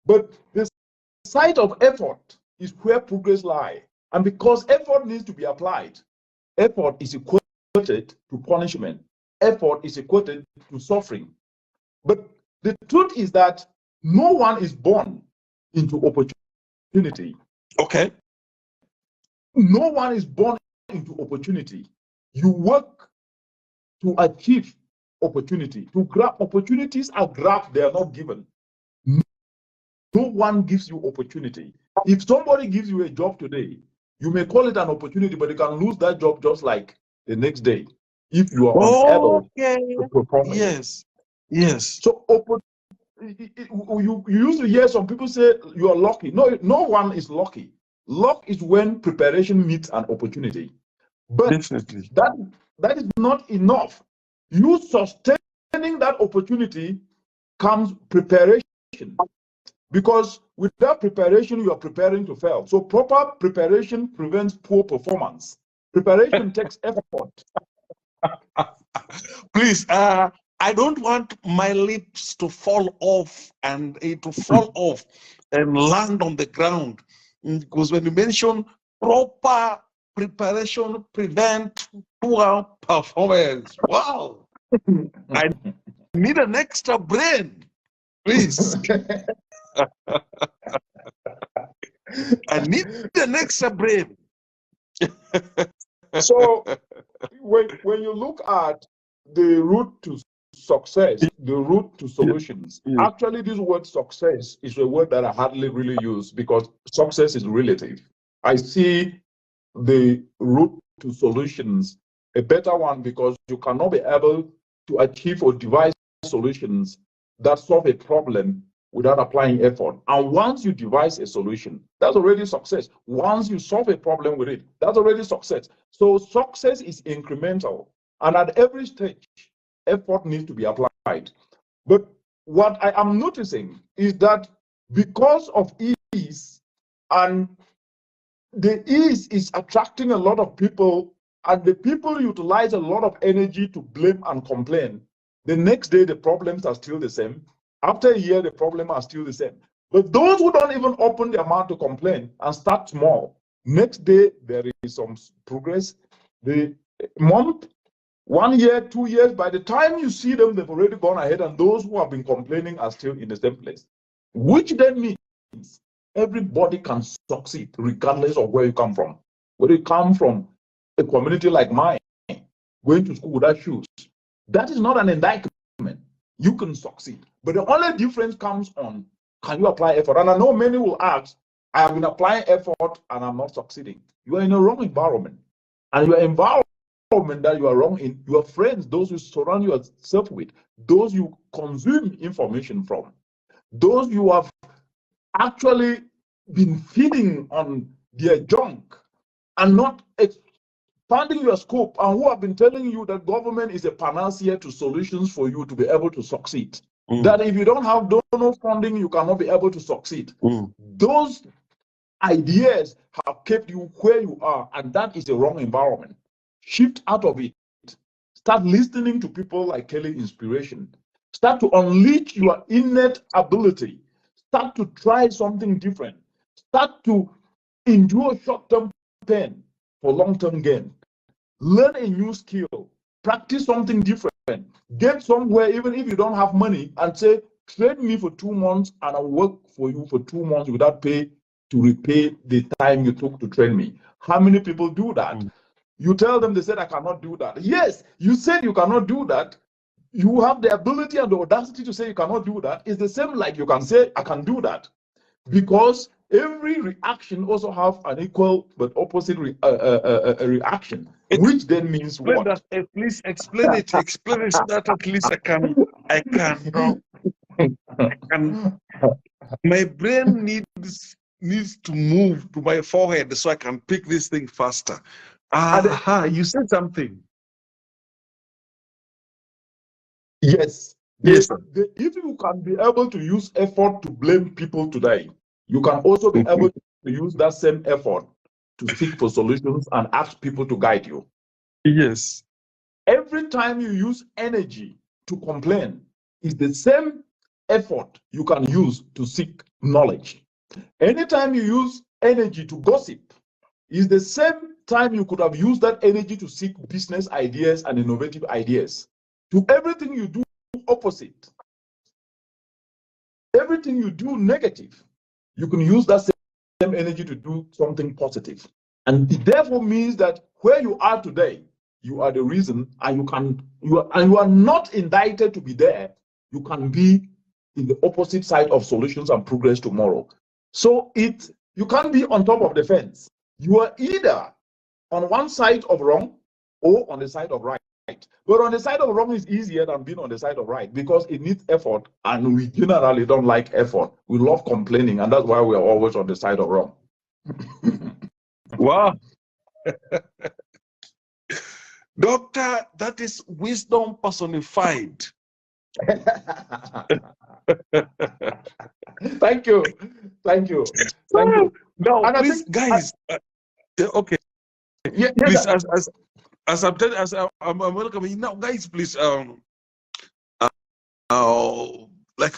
Speaker 2: But the site of effort is where progress lies. And because effort needs to be applied, effort is equated to punishment. Effort is equated to suffering. But the truth is that no one is born into opportunity.
Speaker 1: okay.
Speaker 2: No one is born into opportunity. You work to achieve opportunity. To grab opportunities are grabbed, they are not given. No one gives you opportunity. If somebody gives you a job today, you may call it an opportunity, but you can lose that job just like the next day if you are unable to perform.
Speaker 1: Yes, yes.
Speaker 2: So you used to hear some people say you are lucky. No one is lucky. Luck is when preparation meets an opportunity. But
Speaker 1: definitely,
Speaker 2: that is not enough. You sustaining that opportunity comes preparation. Because without preparation, you are preparing to fail. So proper preparation prevents poor performance. Preparation takes effort.
Speaker 1: Please, I don't want my lips to fall off and land on the ground, because when you mention proper preparation prevent poor performance, wow, I need an extra brain, please. I need an extra brain.
Speaker 2: So when you look at the route to success, the route to solutions, actually this word success is a word that I hardly really use because success is relative. I see the route to solutions a better one because you cannot be able to achieve or devise solutions that solve a problem without applying effort. And once you devise a solution, that's already success. Once you solve a problem with it, that's already success. So success is incremental. And at every stage, effort needs to be applied. But what I am noticing is that because of ease, and the ease is attracting a lot of people, and the people utilize a lot of energy to blame and complain. The next day, the problems are still the same. After a year, the problems are still the same. But those who don't even open their mouth to complain and start small, next day, there is some progress. The month, 1 year, 2 years, by the time you see them, they've already gone ahead, and those who have been complaining are still in the same place, which then means everybody can succeed regardless of where you come from. Whether you come from a community like mine, going to school without shoes, that is not an indictment. You can succeed. But the only difference comes on, can you apply effort? And I know many will ask, I have been applying effort and I'm not succeeding. You are in a wrong environment. And your environment that you are wrong in, your friends, those you surround yourself with, those you consume information from, those you have actually been feeding on their junk and not expanding your scope, and who have been telling you that government is a panacea to solutions for you to be able to succeed. That if you don't have donor funding, you cannot be able to succeed. Those ideas have kept you where you are, and that is the wrong environment. Shift out of it. Start listening to people like Kelly Inspiration. Start to unleash your innate ability. Start to try something different. Start to endure short-term pain for long-term gain. Learn a new skill. Practice something different. Get somewhere, even if you don't have money, and say, train me for 2 months and I'll work for you for 2 months without pay to repay the time you took to train me. How many people do that? You tell them, they said, I cannot do that. Yes, you said you cannot do that, you have the ability and the audacity to say you cannot do that. It's the same like you can say, I can do that. Because every reaction also have an equal but opposite reaction, which then means what?
Speaker 1: That, please explain it. Explain it so that at least I can. My brain needs to move to my forehead so I can pick this thing faster. You said something.
Speaker 2: Yes. Yes. If you can be able to use effort to blame people today, you can also be able to use that same effort to seek for solutions and ask people to guide you.
Speaker 1: Yes.
Speaker 2: Every time you use energy to complain, is the same effort you can use to seek knowledge. Anytime you use energy to gossip, is the same time you could have used that energy to seek business ideas and innovative ideas. To everything you do opposite, everything you do negative, you can use that same energy to do something positive. And it therefore means that where you are today, you are the reason, and you are not indicted to be there. You can be in the opposite side of solutions and progress tomorrow. So you can't be on top of the fence. You are either on one side of wrong or on the side of right. But on the side of wrong is easier than being on the side of right because it needs effort, and we generally don't like effort. We love complaining, and that's why we are always on the side of wrong.
Speaker 1: Wow. Doctor, that is wisdom personified.
Speaker 2: Thank you.
Speaker 1: No, and please, guys. Okay.
Speaker 2: Yeah,
Speaker 1: please, as I'm welcoming now, guys. Please, like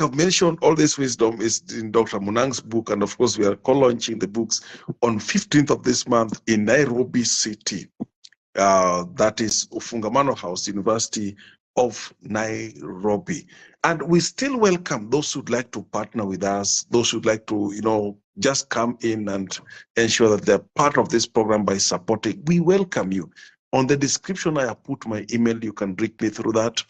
Speaker 1: I've mentioned, all this wisdom is in Dr. Munang's book, and of course, we are co-launching the books on 15th of this month in Nairobi City. That is Ufungamano House, University of Nairobi. And we still welcome those who'd like to partner with us, those who'd like to, just come in and ensure that they're part of this program by supporting. We welcome you. On the description, I have put my email. You can reach me through that.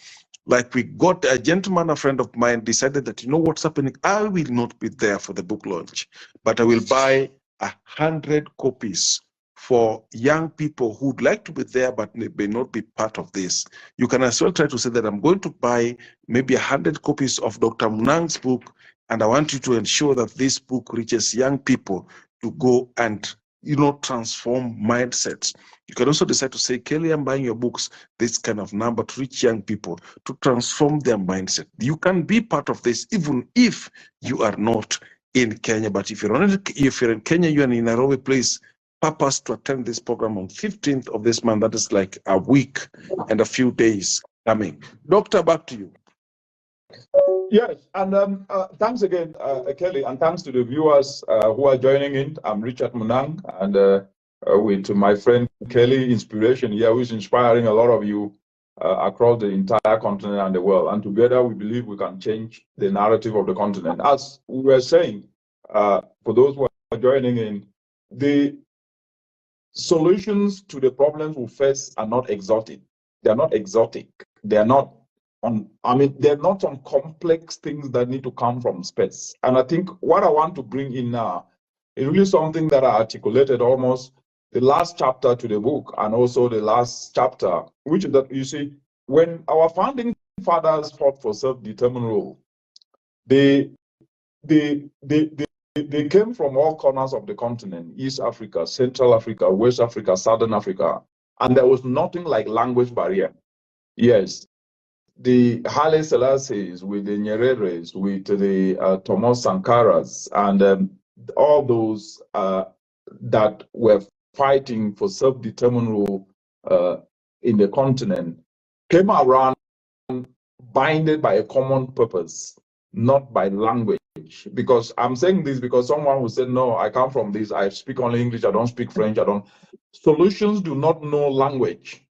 Speaker 1: Like we got a gentleman, a friend of mine, decided that, what's happening? I will not be there for the book launch, but I will buy 100 copies for young people who'd like to be there but may not be part of this. You can as well try to say that I'm going to buy maybe 100 copies of Dr. Munang's book, and I want you to ensure that this book reaches young people to go and transform mindsets. You can also decide to say, Kelly, I'm buying your books, this kind of number, to reach young people, to transform their mindset. You can be part of this even if you are not in Kenya. But if you're in Kenya, you're in Nairobi, please purpose to attend this program on 15th of this month. That is like a week and a few days coming. Doctor, back to you.
Speaker 2: Yes, and thanks again, Kelly, and thanks to the viewers who are joining in. I'm Richard Munang, and with my friend Kelly, Inspiration here, who is inspiring a lot of you across the entire continent and the world. And together, we believe we can change the narrative of the continent. As we were saying, for those who are joining in, the solutions to the problems we face are not exotic. They're not exotic. They're not they're not on complex things that need to come from space. And I think what I want to bring in now is really something that I articulated almost the last chapter to the book, and also the last chapter, which is that, you see, when our founding fathers fought for self-determined rule, they came from all corners of the continent: East Africa, Central Africa, West Africa, Southern Africa, and there was nothing like language barrier. Yes, the Haile Selassies, with the Nyereres, with the Thomas Sankaras, and all those that were fighting for self-determined rule in the continent, came around binded by a common purpose, not by language. Because I'm saying this because someone who said, no, I come from this, I speak only English, I don't speak French, Solutions do not know language.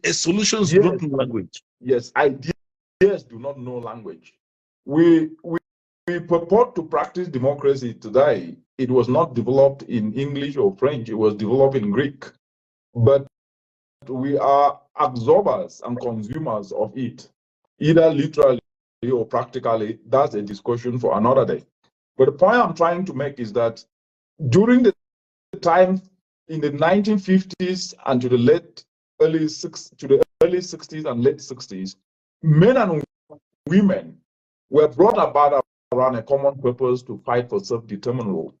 Speaker 1: Solutions do not know language.
Speaker 2: Yes, ideas do not know language. We purport to practice democracy today. It was not developed in English or French, it was developed in Greek. But we are absorbers and consumers of it. either literally or practically, that's a discussion for another day. But the point I'm trying to make is that during the time in the 1950s and to the early 60s and late 60s, men and women were brought about around a common purpose to fight for self-determined rule.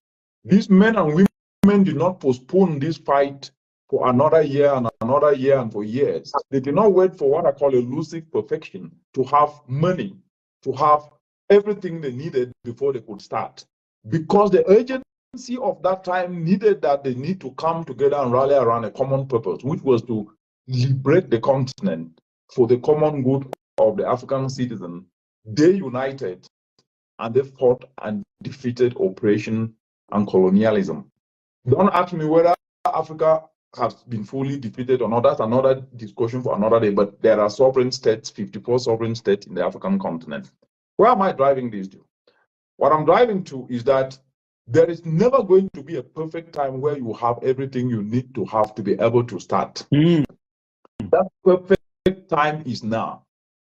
Speaker 2: These men and women did not postpone this fight for another year and another year and for years. They did not wait for what I call elusive perfection, to have money, to have everything they needed before they could start. Because the urgency of that time needed that they need to come together and rally around a common purpose, which was to liberate the continent for the common good of the African citizen. They united and they fought and defeated oppression and colonialism. Don't ask me whether Africa has been fully defeated or not. That's another discussion for another day, but there are sovereign states, 54 sovereign states in the African continent. Where am I driving this to? What I'm driving to is that there is never going to be a perfect time where you have everything you need to have to be able to start. That perfect time is now.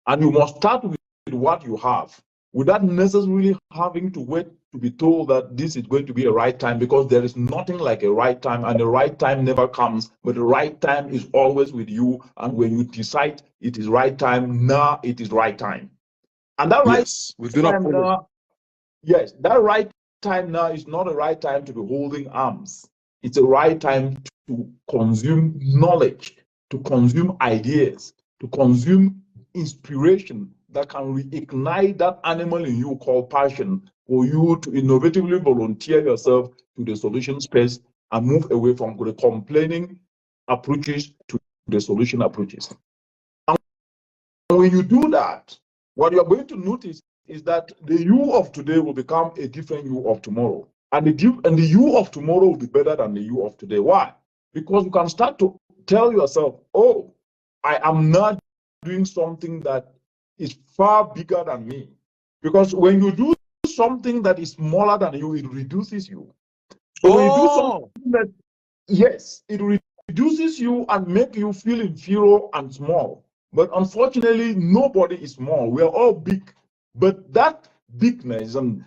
Speaker 2: And you must start with what you have, without necessarily having to wait to be told that this is going to be a right time, because there is nothing like a right time, and the right time never comes, but the right time is always with you. And when you decide it is right time, now it is right time. And that right time now, yes, that right time now is not a right time to be holding arms. It's a right time to consume knowledge, to consume ideas, to consume inspiration that can reignite that animal in you called passion, for you to innovatively volunteer yourself to the solution space and move away from the complaining approaches to the solution approaches. And when you do that, what you're going to notice is that the you of today will become a different you of tomorrow. And the you of tomorrow will be better than the you of today. Why? Because you can start to tell yourself, oh, I am not doing something that is far bigger than me. Because when you do something that is smaller than you, it reduces you. So when you do something that, yes, it reduces you and make you feel inferior and small. But unfortunately, nobody is small. We are all big. But that bigness and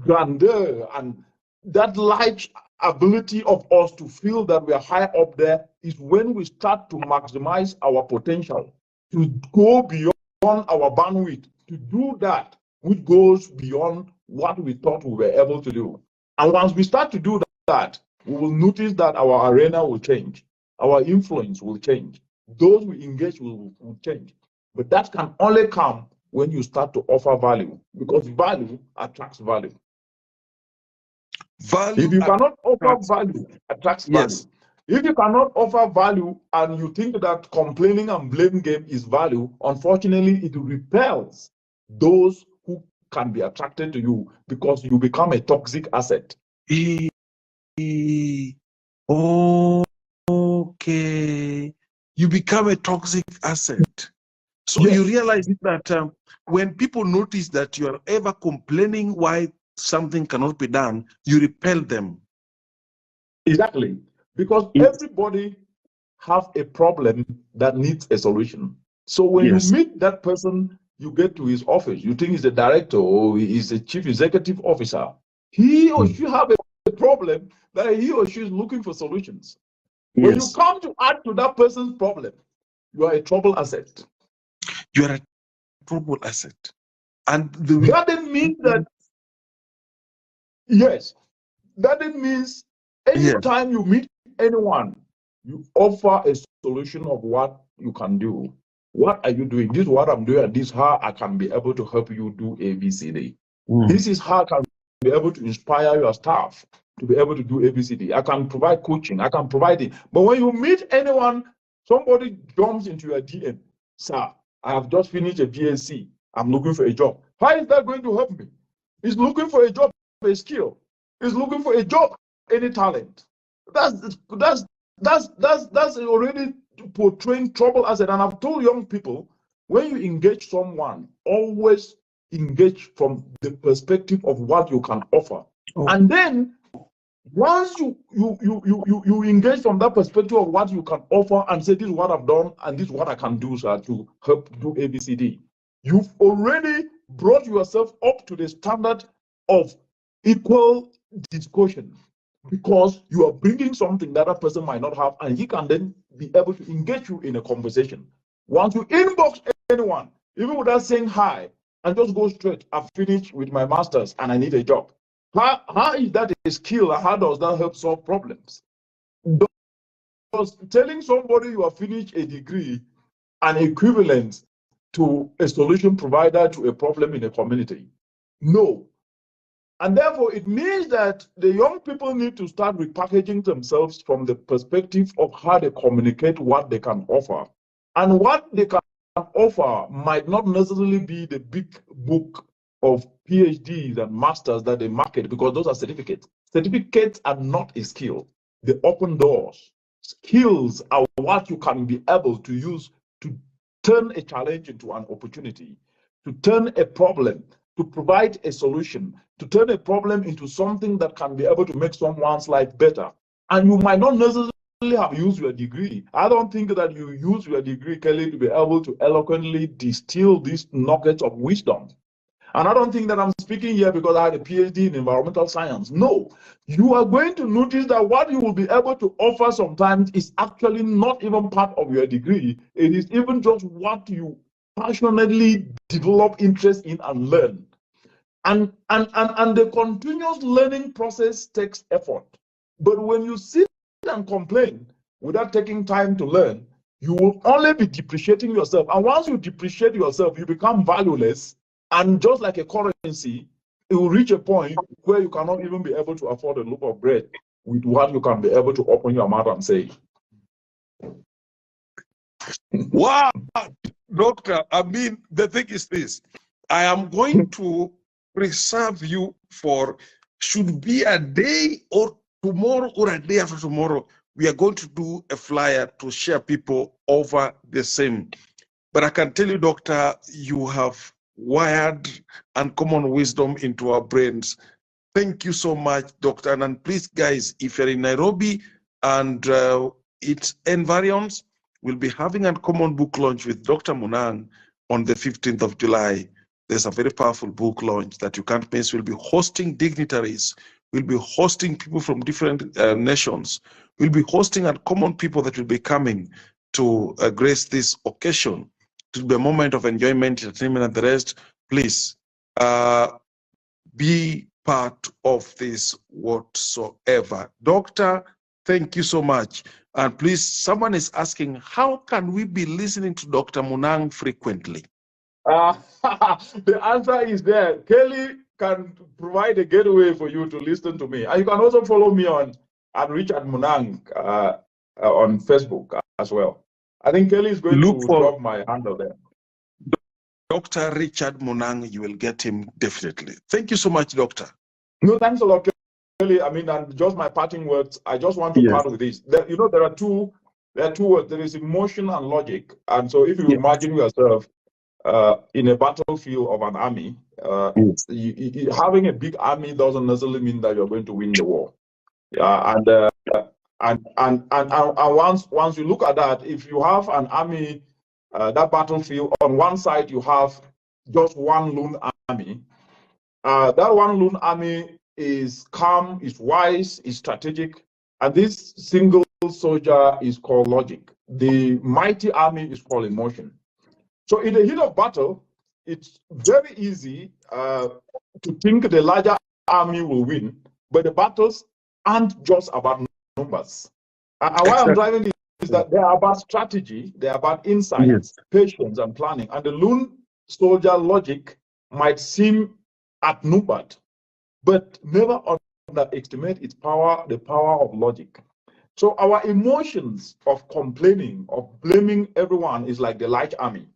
Speaker 2: grandeur and that large ability of us to feel that we are high up there is when we start to maximize our potential, to go beyond our bandwidth, to do that which goes beyond what we thought we were able to do. And once we start to do that, we will notice that our arena will change, our influence will change, those we engage will change. But that can only come when you start to offer value, because value attracts value. If you cannot offer value, attracts value. Yes. If you cannot offer value and you think that complaining and blame game is value, unfortunately, it repels those who can be attracted to you, because you become a toxic asset.
Speaker 1: Okay. You become a toxic asset. So yes. You realize that when people notice that you are ever complaining why something cannot be done, you repel them.
Speaker 2: Exactly. Because everybody have a problem that needs a solution. So when you meet that person, you get to his office, you think he's a director or he's a chief executive officer. He or she have a problem that he or she is looking for solutions. When you come to add to that person's problem, you are a trouble asset.
Speaker 1: You are a trouble asset. And
Speaker 2: that didn't mean that, that it means anytime you meet anyone, you offer a solution of what you can do. What are you doing? This is what I'm doing, and this is how I can be able to help you do ABCD. This is how I can be able to inspire your staff to be able to do ABCD. I can provide coaching, I can provide it. But when you meet anyone, somebody jumps into your DM, sir, I have just finished a BSc, I'm looking for a job. How is that going to help me? He's looking for a job, a skill. He's looking for a job, any talent. That's already portraying trouble asset. And I've told young people, when you engage someone, always engage from the perspective of what you can offer. And then once you engage from that perspective of what you can offer and say, this is what I've done and this is what I can do, sir, to help do ABCD, you've already brought yourself up to the standard of equal discussion, because you are bringing something that a person might not have, and he can then be able to engage you in a conversation. Once you inbox anyone, even without saying hi, and just go straight, I've finished with my master's and I need a job. How is that a skill? How does that help solve problems? Does telling somebody you have finished a degree an equivalent to a solution provider to a problem in a community? No. And therefore, it means that the young people need to start repackaging themselves from the perspective of how they communicate what they can offer. And what they can offer might not necessarily be the big book of PhDs and masters that they market, because those are certificates. Certificates are not a skill. They open doors. Skills are what you can be able to use to turn a challenge into an opportunity, to turn a problem, to provide a solution, to turn a problem into something that can be able to make someone's life better. And you might not necessarily have used your degree. I don't think that you use your degree, Kelly, to be able to eloquently distill these nuggets of wisdom. And I don't think that I'm speaking here because I had a PhD in environmental science. No, you are going to notice that what you will be able to offer sometimes is actually not even part of your degree. It is even just what you passionately develop interest in and learn. And the continuous learning process takes effort. But when you sit and complain without taking time to learn, you will only be depreciating yourself. And once you depreciate yourself, you become valueless. And just like a currency, it will reach a point where you cannot even be able to afford a loaf of bread with what you can be able to open your mouth and say.
Speaker 1: Wow, Doctor, I mean, the thing is this. I am going to reserve you for, should be a day or tomorrow or a day after tomorrow, we are going to do a flyer to share people over the same. But I can tell you, Doctor, you have wired uncommon wisdom into our brains. Thank you so much, Doctor. And please, guys, if you're in Nairobi and its environs, we'll be having a common book launch with Dr. Munang on the 15th of July. There's a very powerful book launch that you can't miss. We'll be hosting dignitaries. We'll be hosting people from different nations. We'll be hosting uncommon people that will be coming to grace this occasion. To be a moment of enjoyment, entertainment, and the rest. Please be part of this whatsoever. Doctor, thank you so much. And please, someone is asking, how can we be listening to Dr. Munang frequently?
Speaker 2: The answer is there. Kelly can provide a gateway for you to listen to me. And you can also follow me on Richard Munang on Facebook as well. I think Kelly is going to drop my handle there.
Speaker 1: Dr. Richard Munang, you will get him definitely. Thank you so much, Doctor.
Speaker 2: No, thanks a lot, Kelly. I mean, and just my parting words, I just want to part with this. There are two words. There is emotion and logic. And so if you imagine yourself in a battlefield of an army, having a big army doesn't necessarily mean that you're going to win the war. And once you look at that, if you have an army, that battlefield, on one side you have just one lone army. That one lone army is calm, is wise, is strategic, and this single soldier is called logic. The mighty army is called emotion. So in the heat of battle, it's very easy to think the larger army will win, but the battles aren't just about numbers. And why I'm driving this is that they are about strategy, they are about insight, patience, and planning. And the lone soldier logic might seem outnumbered, but never underestimate its power, the power of logic. So our emotions of complaining, of blaming everyone is like the large army.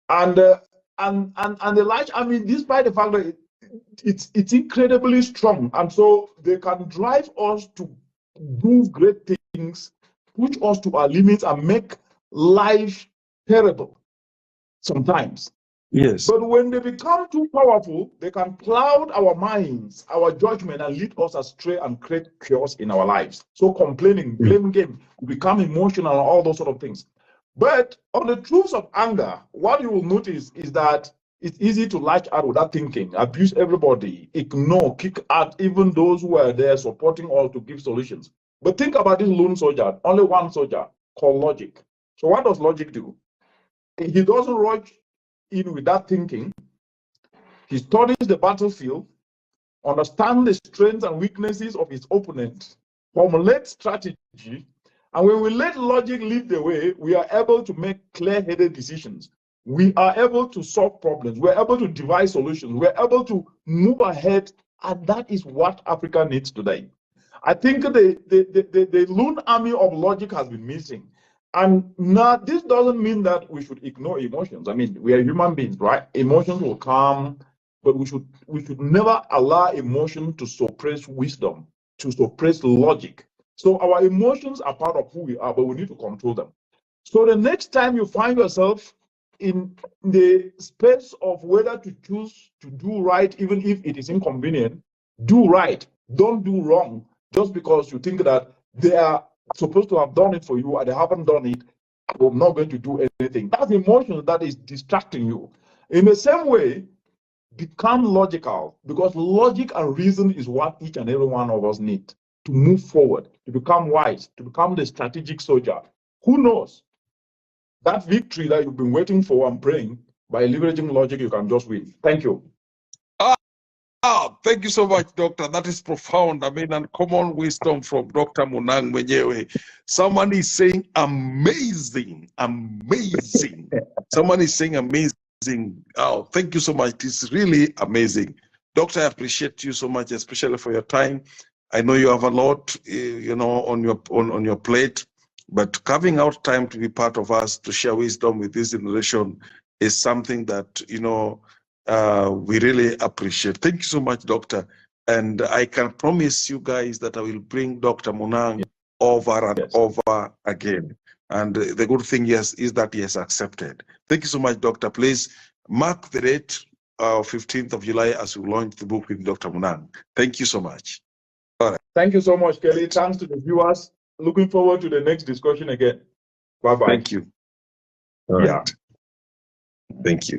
Speaker 2: And the large army, despite the fact that it's incredibly strong, and so they can drive us to do great things, push us to our limits, and make life terrible sometimes.
Speaker 1: Yes.
Speaker 2: But when they become too powerful, they can cloud our minds, our judgment, and lead us astray and create chaos in our lives. So complaining, blame game, we become emotional, and all those sort of things. But on the truths of anger, what you will notice is that it's easy to lash out without thinking, abuse everybody, ignore, kick out even those who are there supporting all to give solutions. But think about this lone soldier, only one soldier, called logic. So what does logic do? He doesn't rush in without thinking. He studies the battlefield, understands the strengths and weaknesses of his opponent, formulates strategy, and when we let logic lead the way, we are able to make clear-headed decisions. We are able to solve problems. We're able to devise solutions. We're able to move ahead, and that is what Africa needs today. I think the lone army of logic has been missing. And now this doesn't mean that we should ignore emotions. I mean, we are human beings, right? Emotions will come, but we should never allow emotion to suppress wisdom, to suppress logic. So our emotions are part of who we are, but we need to control them. So the next time you find yourself in the space of whether to choose to do right, even if it is inconvenient, do right. Don't do wrong just because you think that they are supposed to have done it for you and they haven't done it. I'm not going to do anything. That's emotion that is distracting you. In the same way, become logical, because logic and reason is what each and every one of us need to move forward, to become wise, to become the strategic soldier. Who knows? That victory that you've been waiting for and praying, by leveraging logic, you can just win. Thank you.
Speaker 1: Thank you so much, Doctor. That is profound. I mean, uncommon wisdom from Dr. Munang Mwenyewe. Someone is saying amazing, amazing. Someone is saying amazing. Oh, thank you so much. It's really amazing. Doctor, I appreciate you so much, especially for your time. I know you have a lot, you know, on your plate, but carving out time to be part of us, to share wisdom with this generation is something that, you know, we really appreciate. Thank you so much, Doctor. And I can promise you guys that I will bring Dr. Munang over and over again. And the good thing is that he has accepted. Thank you so much, Doctor. Please mark the date, 15th of July, as we launch the book with Dr. Munang. Thank you so much. All right.
Speaker 2: Thank you so much, Kelly. Thanks to the viewers. Looking forward to the next discussion again. Bye-bye.
Speaker 1: Thank you. All right. Thank you.